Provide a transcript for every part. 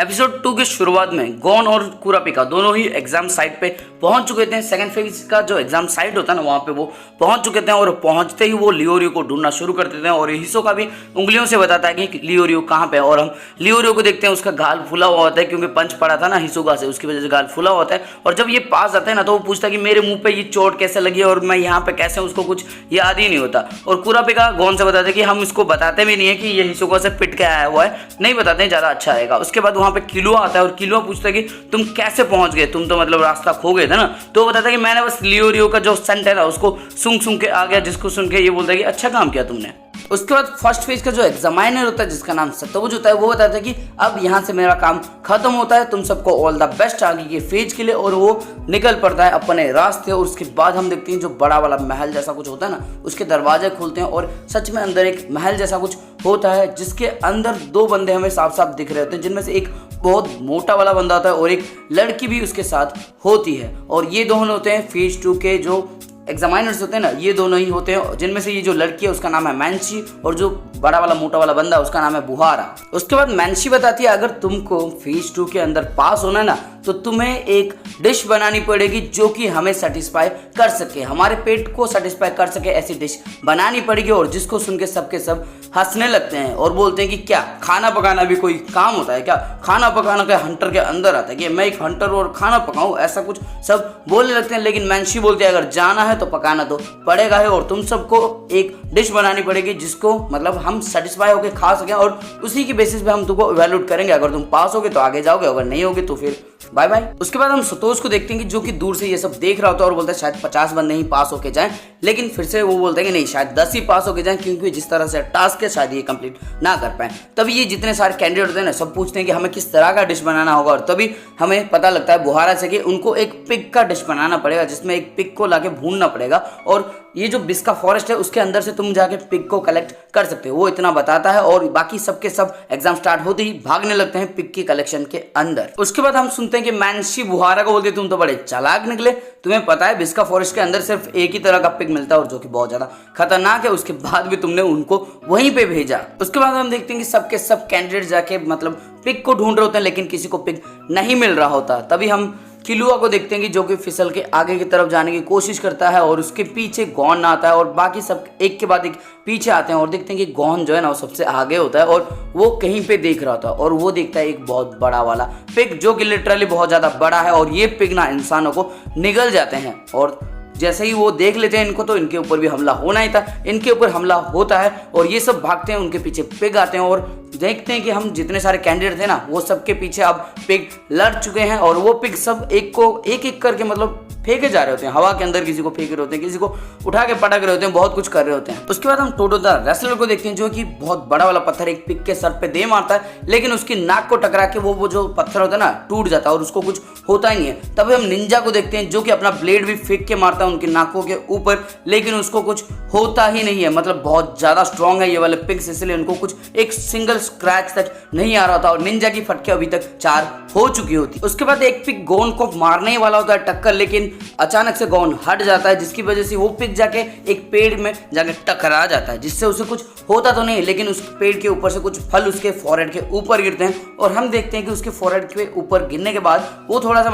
Episode 2 की शुरुआत में गॉन और कुरापिका दोनों ही एग्जाम साइट पे पहुंच चुके थे। सेकंड फेज का जो एग्जाम साइट होता है ना, वहां पे वो पहुंच चुके थे और पहुंचते ही वो लियोरियो को ढूंढना शुरू कर देते हैं और हिसोका भी उंगलियों से बताता है कि लियोरियो कहाँ पे है। और हम लियोरियो को देखते हैं, उसका गाल फूला हुआ होता है क्योंकि पंच पड़ा था ना हिसोका से, उसकी वजह से गाल फूला होता है। और जब ये पास आता है ना तो वो पूछता है कि मेरे मुंह पे ये चोट कैसे लगी और मैं यहाँ पे कैसे, उसको कुछ याद ही नहीं होता। और कुरापिका गॉन से बताते हैं कि हम इसको बताते भी नहीं है कि ये हिसोका से पिट के आया हुआ है, नहीं बताते हैं, ज्यादा अच्छा रहेगा। उसके बाद वहाँ पे किलुआ आता है और किलुआ पूछता है कि तुम कैसे पहुंच गए, तुम तो मतलब रास्ता खो गए थे ना। तो वो बताता है कि मैंने बस लियोरियो का जो सेंट है ना उसको सुन सुन के आ गया, जिसको सुन के ये बोलता है कि अच्छा काम किया तुमने। उसके बाद फर्स्ट फेज का जो एग्जामिनर होता है जिसका नाम सतोज होता है, वो बताता है कि अब यहाँ से मेरा काम खत्म होता है, तुम सबको ऑल द बेस्ट आगे के फेज के लिए। और वो निकल पड़ता है अपने रास्ते। और उसके बाद हम देखते हैं जो बड़ा वाला महल जैसा कुछ होता है ना, उसके दरवाजे खुलते हैं और सच में अंदर एक महल जैसा कुछ होता है जिसके अंदर दो बंदे हमें साफ साफ दिख रहे होते हैं, जिनमें से एक बहुत मोटा वाला बंदा होता है और एक लड़की भी उसके साथ होती है। और ये दोनों होते हैं फेज 2 के जो एग्जामिनर्स होते हैं ना, ये दोनों ही होते हैं, जिनमें से ये जो लड़की है उसका नाम है मैंशी और जो बड़ा वाला मोटा वाला बंदा है उसका नाम है बुहारा। उसके बाद मैंशी बताती है अगर तुमको फेज 2 के अंदर पास होना है ना तो तुम्हें एक डिश बनानी पड़ेगी जो कि हमें सेटिस्फाई कर सके, हमारे पेट को सेटिस्फाई कर सके, ऐसी डिश बनानी पड़ेगी। और जिसको सुन के सबके सब हंसने लगते हैं और बोलते हैं कि क्या खाना पकाना भी कोई काम होता है क्या, खाना पकाना क्या हंटर के अंदर आता है कि मैं एक हंटर और खाना पकाऊं, ऐसा कुछ सब बोलने लगते हैं। लेकिन मैंशी बोलती है अगर जाना है तो पकाना तो पड़ेगा है और तुम सबको एक डिश बनानी पड़ेगी जिसको मतलब हम सेटिस्फाई होकर खा सकें और उसी की बेसिस पे हम तुमको इवैल्यूएट करेंगे। अगर तुम पास होगे तो आगे जाओगे, अगर नहीं होगे तो फिर बाय बाय। उसके बाद हम सतोष को देखते हैं कि जो कि दूर से ये सब देख रहा होता है और बोलता है शायद 50 बंदे ही पास होके जाएं। लेकिन फिर से वो बोलते हैं कि नहीं, शायद 10 ही पास होके जाएं क्योंकि जिस तरह से टास्क है शायद ये कंप्लीट ना कर पाए। तभी ये जितने सारे कैंडिडेट होते हैं ना सब पूछते हैं कि हमें किस तरह का डिश बनाना होगा। और तभी हमें पता लगता है बुहारा से कि उनको एक पिग का डिश बनाना पड़ेगा, जिसमें एक पिग को लाके भूनना पड़ेगा और ये जो बिस्का फॉरेस्ट है उसके अंदर से तुम जाके पिग को कलेक्ट कर सकते हो, वो इतना बताता है। और बाकी सबके सब एग्जाम स्टार्ट होते ही भागने लगते हैं पिग की कलेक्शन के अंदर। उसके बाद हम सुनते हैं कि मैंशी बुहारा को बोलते तुम तो बड़े चालाक निकले, तुम्हें पता है बिस्का फॉरेस्ट के अंदर सिर्फ एक ही तरह का पिग मिलता है और जो कि बहुत ज्यादा खतरनाक है, उसके बाद भी तुमने उनको वहीं पे भेजा। उसके बाद हम देखते हैं कि सबके सब कैंडिडेट जाके मतलब पिग को ढूंढ रहे होते हैं लेकिन किसी को पिग नहीं मिल रहा होता। तभी हम किलुआ को देखते हैं कि जो कि फिसल के आगे की तरफ जाने की कोशिश करता है और उसके पीछे गॉन आता है और बाकी सब एक के बाद एक पीछे आते हैं और देखते हैं कि गॉन जो है ना वो सबसे आगे होता है और वो कहीं पे देख रहा था और वो देखता है एक बहुत बड़ा वाला पिग जो कि लिटरली बहुत ज्यादा बड़ा है और ये पिग ना इंसानों को निगल जाते हैं। और जैसे ही वो देख लेते हैं इनको तो इनके ऊपर भी हमला होना ही था, इनके ऊपर हमला होता है और ये सब भागते हैं, उनके पीछे पिग आते हैं और देखते हैं कि हम जितने सारे कैंडिडेट थे ना वो सबके पीछे अब पिग लड़ चुके हैं और वो पिग सब एक एक करके मतलब फेंके जा रहे होते हैं हवा के अंदर, किसी को फेंक रहे होते हैं, किसी को उठा के पटक रहे होते हैं, बहुत कुछ कर रहे होते हैं। उसके बाद हम टोटो द रेसलर को देखते हैं जो कि बहुत बड़ा वाला पत्थर एक पिग के सर पे दे मारता है लेकिन उसकी नाक को टकरा के वो जो पत्थर होता है ना टूट जाता है और उसको कुछ होता ही नहीं है। तभी हम निंजा को देखते हैं जो कि अपना ब्लेड भी फेंक के मारता है उनकी नाकों के ऊपर, लेकिन उसको कुछ होता ही नहीं है। मतलब बहुत ज्यादा स्ट्रॉन्ग है ये वाले पिग्स, इसलिए उनको कुछ एक सिंगल स्क्रैच तक नहीं आ रहा था और निंजा की फटके अभी तक 4 हो चुकी होती। उसके बाद एक पिग गॉन को मारने ही वाला होता है टक्कर, लेकिन अचानक से गॉन हट जाता है जिसकी वजह से वो पिग जाके एक पेड़ में जाके टकरा जाता है, जिससे उसे कुछ होता तो नहीं लेकिन उस पेड़ के ऊपर से कुछ फल उसके फॉरहेड के ऊपर गिरते हैं और हम देखते हैं कि उसके फॉरहेड के ऊपर गिरने के बाद वो थोड़ा सा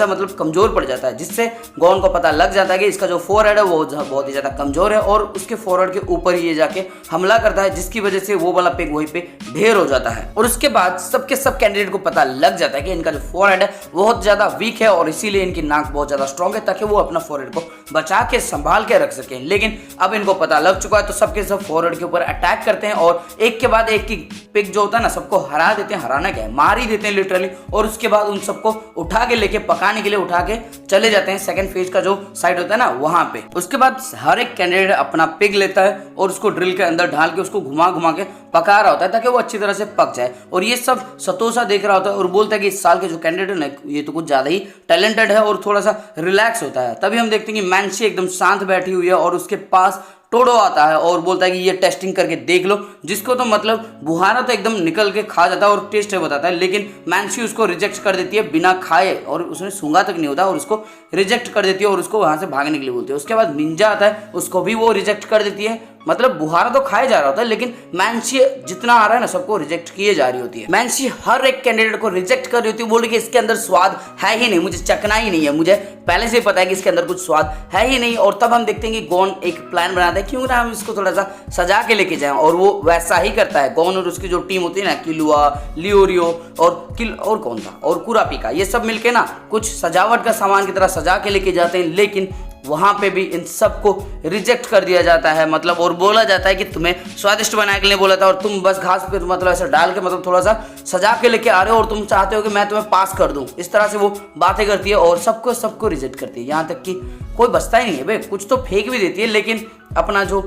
मतलब कमजोर पड़ जाता है, जिससे गॉन को पता लग जाता है कि इसका जो फॉरहेड है वो बहुत ही ज्यादा कमजोर है और उसके फॉरहेड के ऊपर ही ये जाके हमला करता है, जिसकी वजह से वो वाला पिग वहीं पे ढेर हो जाता है। और उसके बाद सबके सब कैंडिडेट को पता लग जाता है कि इनका जो फॉरहेड है बहुत ज्यादा वीक है और इसीलिए इनकी नाक बहुत ज्यादा स्ट्रॉन्ग है ताकि वो अपना फॉरहेड को बचा के संभाल के रख सकें। लेकिन अब इनको पता लग चुका है तो सबके सब फॉरहेड के ऊपर अटैक करते हैं और एक के बाद एक की पिग जो होता है ना सबको हरा देते हैं, हराना क्या है मार ही देते हैं लिटरली। और उसके बाद उन सबको उठा के लेके पकाने के लिए उठा के चले जाते हैं सेकंड फेज का जो साइड होता है ना वहां पे। उसके बाद हर एक कैंडिडेट अपना पिग लेता है और उसको ड्रिल के अंदर ढाल के उसको घुमा घुमा के पका रहा होता है ताकि वो अच्छी तरह से पक जाए। और ये सब सतोषा देख रहा होता है और बोलता है कि इस साल के जो कैंडिडेट है ना ये तो कुछ ज्यादा ही टैलेंटेड है और थोड़ा सा रिलैक्स होता है। तभी हम देखते हैं कि मैंशी एकदम शांत बैठी हुई है और उसके पास टोडो आता है और बोलता है कि ये टेस्टिंग करके देख लो, जिसको तो मतलब बुहारा तो एकदम निकल के खा जाता है और टेस्ट बताता है, लेकिन मैंशी उसको रिजेक्ट कर देती है बिना खाए और उसने सूंघा तक नहीं होता और उसको रिजेक्ट कर देती है और उसको वहां से भागने के लिए बोलती है। उसके बाद निंजा आता है, उसको भी वो रिजेक्ट कर देती है मतलब बुहारा तो खाया जा रहा होता है, लेकिन मैंसी जितना आ रहा है ना सबको रिजेक्ट किए जा रही होती है। मैंसी हर एक कैंडिडेट को रिजेक्ट कर रही होती है, बोल रही कि इसके अंदर स्वाद है ही नहीं, मुझे चखना ही नहीं है, मुझे पहले से ही पता है कि इसके अंदर कुछ स्वाद है ही नहीं। और तब हम देखते हैं कि गॉन एक प्लान बनाता है, क्यों ना हम इसको थोड़ा सा सजा के लेके जाएं, और वो वैसा ही करता है। गॉन और उसकी जो टीम होती है ना, किलुआ, लियोरियो और कौन था, और कुरापिका, ये सब मिलके ना कुछ सजावट का सामान की तरह सजा के लेके जाते हैं, लेकिन वहां पे भी इन सबको रिजेक्ट कर दिया जाता है। मतलब और बोला जाता है कि तुम्हें स्वादिष्ट बनाने के लिए बोला था, और तुम बस घास पे मतलब ऐसा डाल के मतलब थोड़ा सा सजा के लेके आ रहे हो, और तुम चाहते हो कि मैं तुम्हें पास कर दूं। इस तरह से वो बातें करती है और सबको रिजेक्ट करती है, यहाँ तक कि कोई बचता ही नहीं है भाई। कुछ तो फेंक भी देती है, लेकिन अपना जो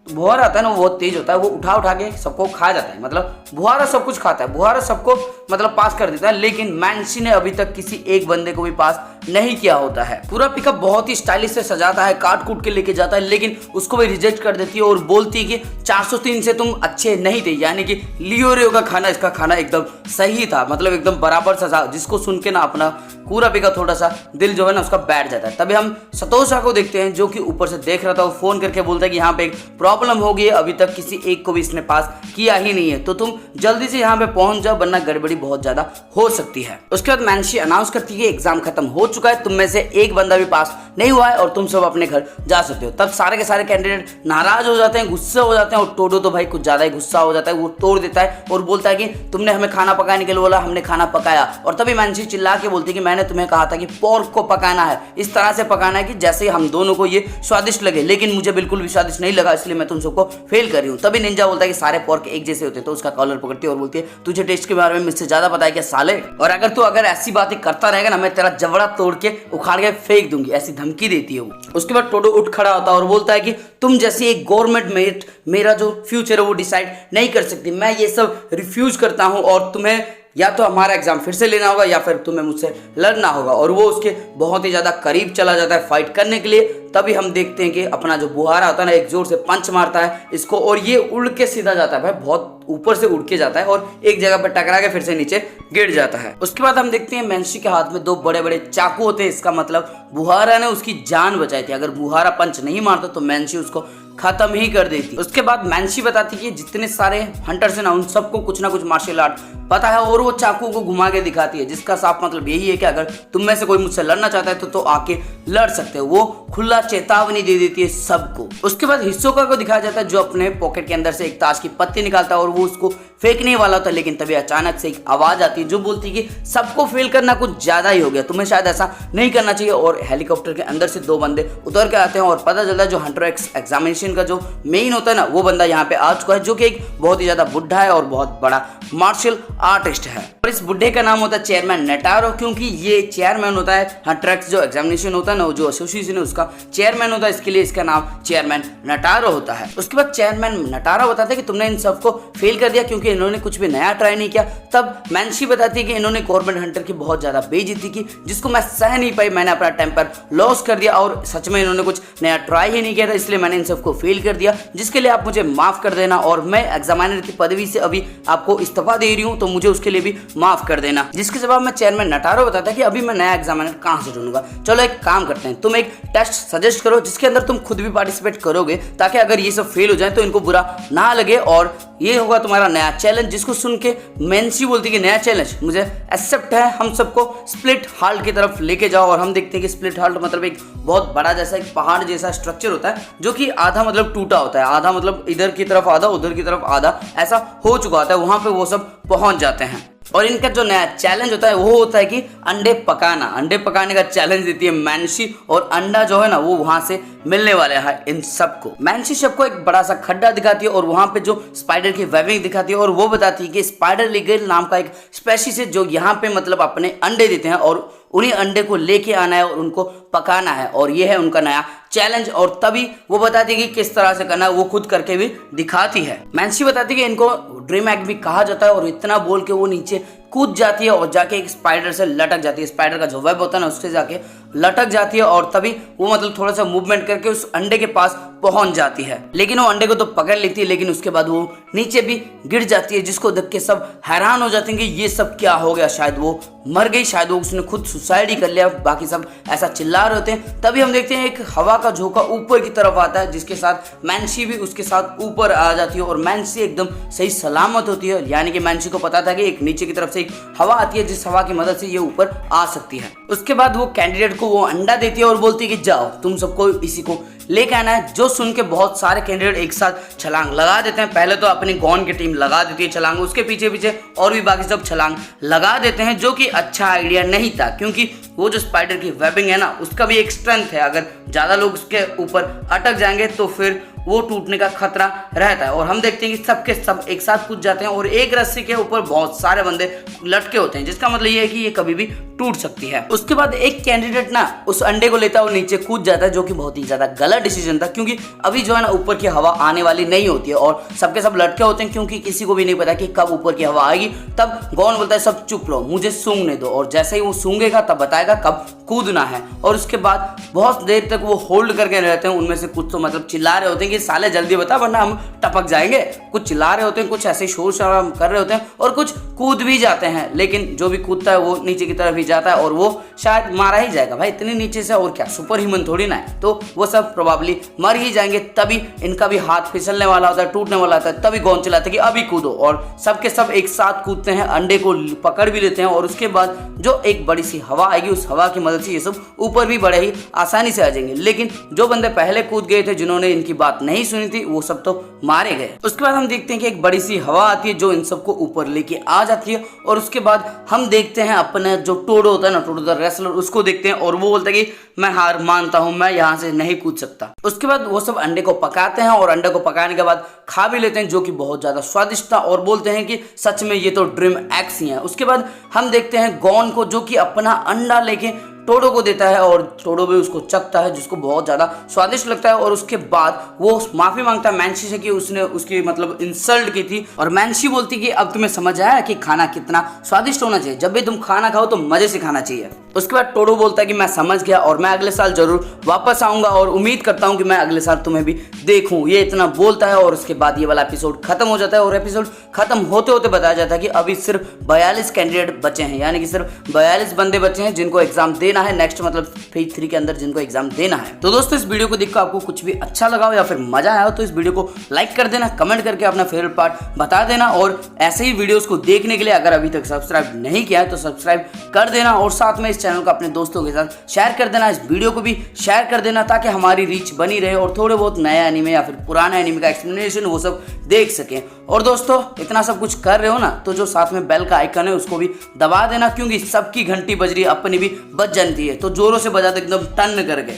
बुहारा आता है ना वो बहुत तेज होता है, वो उठा के सबको खा जाता है। मतलब बुहारा सब कुछ खाता है, बुहारा सबको मतलब पास कर देता है, लेकिन मैंसी ने अभी तक किसी एक बंदे को भी पास नहीं किया होता है। पूरा पिकअप बहुत ही स्टाइलिश से सजाता है, काट कूट के लेके जाता है, लेकिन उसको भी रिजेक्ट कर देती है और बोलती है कि 403 से तुम अच्छे नहीं थे, यानी कि लियोरियो का खाना, इसका खाना एकदम सही था, मतलब एकदम बराबर सजा, जिसको सुन के ना अपना पूरा पिकअप थोड़ा सा दिल जो है ना उसका बैठ जाता है। तभी हम सतोषा को देखते हैं, जो कि ऊपर से देख रहा था, वो फोन करके बोलता है कि यहाँ पे एक प्रॉब्लम हो गई है, अभी तक किसी एक को भी इसने पास किया ही नहीं है, तो तुम जल्दी से यहाँ पे पहुंच जाओ, वरना गड़बड़ी बहुत ज्यादा हो सकती है। उसके बाद मैंसी अनाउंस करती है कि एग्जाम खत्म हो चुका है, तुम में से एक बंदा भी पास नहीं हुआ है और तुम सब अपने घर जा सकते हो। तब सारे के सारे कैंडिडेट नाराज हो जाते हैं, गुस्से हो जाते हैं, और टोडो तो भाई कुछ ज्यादा ही गुस्सा हो जाता है, वो तोड़ देता है और बोलता है कि तुमने हमें खाना पकाने के लिए बोला, हमने खाना पकाया। और तभी मैंसी चिल्ला के बोलती है कि मैंने तुम्हें कहा था कि पोर्क को पकाना है, इस तरह से पकाना है कि जैसे हम दोनों को ये स्वादिष्ट लगे, लेकिन मुझे बिल्कुल भी स्वादिष्ट नहीं लगा, इसलिए मैं तुम सबको फेल कर रही हूँ। तभी निंजा बोलता है कि सारे पोर्क एक जैसे होते हैं, तो उसका कॉलर पकड़ती है और बोलती है तुझे टेस्ट के बारे में मुझसे ज्यादा पता है क्या साले, और अगर तू ऐसी बातें करता रहेगा ना, मैं तेरा जबड़ा तोड़ के उखाड़ के फेंक दूंगी, ऐसी धमकी देती है वो। उसके बाद टोडो उठ खड़ा होता है और बोलता है कि तुम जैसी एक गवर्नमेंट मेट मेरा जो फ्यूचर है वो डिसाइड नहीं कर सकती, मैं ये सब रिफ्यूज करता हूँ, और तुम्हें या तो हमारा एग्जाम फिर से लेना होगा या फिर तुम्हें मुझसे लड़ना होगा। और वो उसके बहुत ही ज्यादा करीब चला जाता है फाइट करने के लिए। तभी हम देखते हैं कि अपना जो बुहारा होता है ना, एक जोर से पंच मारता है इसको, और ये उड़ के सीधा जाता है भाई, बहुत ऊपर से उड़ के जाता है और एक जगह पर टकरा के फिर से नीचे गिर जाता है। उसके बाद हम देखते हैं मैंसी के हाथ में दो बड़े बड़े चाकू होते हैं, इसका मतलब बुहारा ने उसकी जान बचाई थी। अगर बुहारा पंच नहीं मारता तो मैंसी उसको खत्म ही कर देती। उसके बाद मैंसी बताती है कि जितने सारे हंटर्स हैं ना, उन सबको कुछ ना कुछ मार्शल आर्ट पता है, और वो चाकू को घुमा के दिखाती है, जिसका साफ मतलब यही है कि अगर तुम में से कोई मुझसे लड़ना चाहता है तो आके लड़ सकते हो। वो खुला चेतावनी दे देती है सबको। उसके बाद हिसोका को दिखाया जाता है, जो अपने पॉकेट के अंदर से एक ताश की पत्ती निकालता है और वो उसको फेंकने वाला होता है, लेकिन तभी अचानक से एक आवाज आती है जो बोलती है कि सबको फेल करना कुछ ज्यादा ही हो गया, तुम्हें शायद ऐसा नहीं करना चाहिए। और हेलीकॉप्टर के अंदर से दो बंदे उतर के आते हैं और पता चलता है जो हंटर एग्जामिनेशन का जो मेन होता है ना, वो बंदा यहाँ पे आ चुका है, जो कि एक बहुत ही ज्यादा बुढ़ा है और बहुत बड़ा मार्शल आर्टिस्ट है। और इस बुढ़े का नाम होता है चेयरमैन नेटारो, क्योंकि ये चेयरमैन होता है हंटर जो एग्जामिनेशन होता है ना, जो एसोसिएशन है उसका चेयरमैन होता है, इसके लिए इसका नाम चेयरमैन नेटारो होता है। उसके बाद चेयरमैन नेटारो बताते हैं कि तुमने इन सबको फेल कर दिया क्योंकि इन्होंने कुछ भी नया ट्राई नहीं किया। तब मैंसी बताती है कि इन्होंने गवर्नमेंट हंटर की बहुत ज्यादा बेइज्जती की, जिसको मैं सह नहीं पाई, मैंने अपना टेम्पर लॉस कर दिया, और सच में इन्होंने कुछ नया ट्राई ही नहीं किया था, इसलिए मैंने इन सबको फेल कर दिया, जिसके लिए आप मुझे माफ कर देना। और मैं एग्जामिनर की पदवी से अभी आपको इस्तीफा दे रही हूँ, तो मुझे उसके लिए भी माफ कर देना। जिसके जवाब में चेयरमैन नेटारो बताता है कि अभी मैं नया एग्जामिनर कहां से ढूंढूंगा, चलो एक काम करते हैं, तुम एक टेस्ट सजेस्ट करो जिसके अंदर तुम खुद भी पार्टिसिपेट करोगे, ताकि अगर ये सब फेल हो जाए तो इनको बुरा ना लगे, और ये होगा तुम्हारा नया चैलेंज। जिसको सुन के मैंसी बोलती है कि नया चैलेंज मुझे एक्सेप्ट है, हम सबको स्प्लिट हाल्ट की तरफ लेके जाओ। और हम देखते हैं कि स्प्लिट हाल्ट मतलब एक बहुत बड़ा जैसा एक पहाड़ जैसा स्ट्रक्चर होता है, जो कि आधा मतलब टूटा होता है, आधा मतलब इधर की तरफ आधा उधर की तरफ आधा ऐसा हो चुका होता है। वहां पे वो सब पहुंच जाते हैं और इनका जो नया चैलेंज होता है वो होता है कि अंडे पकाना। अंडे पकाने का चैलेंज देती है मैंसी, और अंडा जो है ना वो वहां से मिलने वाले हैं इन सबको। मैंसी सबको एक बड़ा सा खड्डा दिखाती है और वहां पे जो स्पाइडर की वेबिंग दिखाती है, और वो बताती है कि स्पाइडर लीगल नाम का एक स्पेशीज है जो यहाँ पे मतलब अपने अंडे देते हैं, और उन्हीं अंडे को लेके आना है और उनको पकाना है, और ये है उनका नया चैलेंज। और तभी वो बताती है कि किस तरह से करना है, वो खुद करके भी दिखाती है। मैंसी बताती है कि इनको ड्रीम एग भी कहा जाता है, और इतना बोल के वो नीचे कूद जाती है और जाके एक स्पाइडर से लटक जाती है। स्पाइडर का जो वेब होता है ना उससे जाके लटक जाती है और तभी वो मतलब थोड़ा सा मूवमेंट करके उस अंडे के पास पहुंच जाती है। लेकिन वो अंडे को तो पकड़ लेती है, लेकिन उसके बाद वो नीचे भी गिर जाती है, जिसको देख के सब हैरान हो जाते हैं कि ये सब क्या हो गया, शायद वो मर गई, शायद वो उसने खुद सुसाइड ही कर लिया। बाकी सब ऐसा चिल्ला रहे होते हैं। तभी हम देखते हैं एक हवा का झोंका ऊपर की तरफ आता है, जिसके साथ मैंसी भी उसके साथ ऊपर आ जाती है और मैंसी एकदम सही सलामत होती है। यानी कि मैंसी को पता था कि एक नीचे की तरफ से एक हवा आती है, जिस हवा की मदद से ये ऊपर आ सकती है। उसके बाद वो कैंडिडेट को वो अंडा देती है और बोलती है कि जाओ तुम सबको इसी को लेके आना है। जो सुन के बहुत सारे कैंडिडेट एक साथ छलांग लगा देते हैं। पहले तो अपनी गॉन की टीम लगा देती है छलांग, उसके पीछे पीछे और भी बाकी सब छलांग लगा देते हैं, जो कि अच्छा आइडिया नहीं था, क्योंकि वो जो स्पाइडर की वेबिंग है ना, उसका भी एक स्ट्रेंथ है। अगर ज़्यादा लोग उसके ऊपर अटक जाएंगे तो फिर वो टूटने का खतरा रहता है। और हम देखते हैं कि सबके सब एक साथ कूद जाते हैं और एक रस्सी के ऊपर बहुत सारे बंदे लटके होते हैं, जिसका मतलब ये है कि ये कभी भी टूट सकती है। उसके बाद एक कैंडिडेट ना उस अंडे को लेता है और नीचे कूद जाता है, जो कि बहुत ही ज्यादा गलत डिसीजन था, क्योंकि अभी जो है ना ऊपर की हवा आने वाली नहीं होती है और सबके सब लटके होते हैं, क्योंकि किसी को भी नहीं पता कि कब ऊपर की हवा आएगी। तब गॉन बोलता है सब चुप रहो, मुझे सूंघने दो, और जैसे ही वो सूंघेगा तब बताएगा कब कूदना है। और उसके बाद बहुत देर तक वो होल्ड करके रहते हैं। उनमें से कुछ तो मतलब चिल्ला रहे होते हैं कि साले जल्दी बता वरना हम टपक जाएंगे, कुछ चिल्ला रहे होते हैं, कुछ ऐसे शोर शराबा कर रहे होते हैं और कुछ कूद भी जाते हैं। लेकिन जो भी कूदता है वो नीचे की तरफ ही जाता है और वो शायद मारा ही जाएगा। भाई इतनी नीचे से और क्या, सुपर ह्यूमन थोड़ी ना है, तो वो सब प्रोबेबली मर ही जाएंगे। तभी इनका भी हाथ फिसलने वाला होता है, टूटने वाला होता है। तभी गॉन चिल्लाता है कि अभी कूदो, और सबके सब एक साथ कूदते हैं, अंडे को पकड़ भी लेते हैं। और उसके बाद जो एक बड़ी सी हवा आएगी, उस हवा की मदद से ये सब ऊपर भी बड़े ही आसानी से आ जाएंगे। लेकिन जो बंदे पहले कूद गए थे, जिन्होंने इनकी बात नहीं सुनी थी, वो सब तो मारे गए। उसके बाद हम देखते हैं कि एक बड़ी सी हवा आती है जो इन सबको ऊपर लेके आ जाती है। और उसके बाद हम देखते हैं अपने जो टोडो होता है ना, टोडो द रेसलर, उसको देखते हैं और वो बोलता है कि मैं हार मानता हूं, मैं यहाँ से नहीं कूद सकता। उसके बाद वो सब अंडे को पकाते हैं और अंडे को पकाने के बाद खा भी लेते हैं, जो कि बहुत ज्यादा स्वादिष्ट था, और बोलते हैं कि सच में ये तो ड्रीम एक्स ही है। उसके बाद हम देखते हैं गॉन को, जो कि अपना अंडा लेके टोडो को देता है और टोडो भी उसको चखता है, जिसको बहुत ज्यादा स्वादिष्ट लगता है। और उसके बाद वो माफी मांगता है मैंसी से कि उसने उसकी मतलब इंसल्ट की थी। और मैंसी बोलती कि अब तुम्हें समझ आया कि खाना कितना स्वादिष्ट होना चाहिए, जब भी तुम खाना खाओ तो मजे से खाना चाहिए। उसके बाद टोडो बोलता है कि मैं समझ गया और मैं अगले साल जरूर वापस आऊंगा और उम्मीद करता हूं कि मैं अगले साल तुम्हें भी देखूं। ये इतना बोलता है और उसके बाद ये वाला एपिसोड खत्म हो जाता है। और एपिसोड खत्म होते होते बताया जाता है कि अभी सिर्फ 42 कैंडिडेट बचे हैं, यानी कि सिर्फ 42 बंदे बचे हैं जिनको एग्जाम देना है नेक्स्ट, मतलब फेज 3 के अंदर जिनको एग्जाम देना है। तो दोस्तों इस वीडियो को देखकर आपको कुछ भी अच्छा लगा हो या फिर मजा आया हो तो इस वीडियो को लाइक कर देना, कमेंट करके अपना फेवरेट पार्ट बता देना। और ऐसे ही वीडियोस को देखने के लिए अगर अभी तक सब्सक्राइब नहीं किया है तो सब्सक्राइब कर देना, और साथ में इस चैनल को अपने दोस्तों के साथ शेयर कर देना। इस वीडियो को भी शेयर कर देना ताकि हमारी रीच बनी रहे और थोड़े बहुत नया एनिमे या फिर पुराना एनिमे का एक्सप्लेनेशन वो सब देख सकें। और दोस्तों इतना सब कुछ कर रहे हो ना, तो जो साथ में बेल का आइकन है उसको भी दबा देना, क्योंकि सबकी घंटी बज रही है, अपनी भी बज जानती है, तो जोरों से बजा दे एकदम टन करके।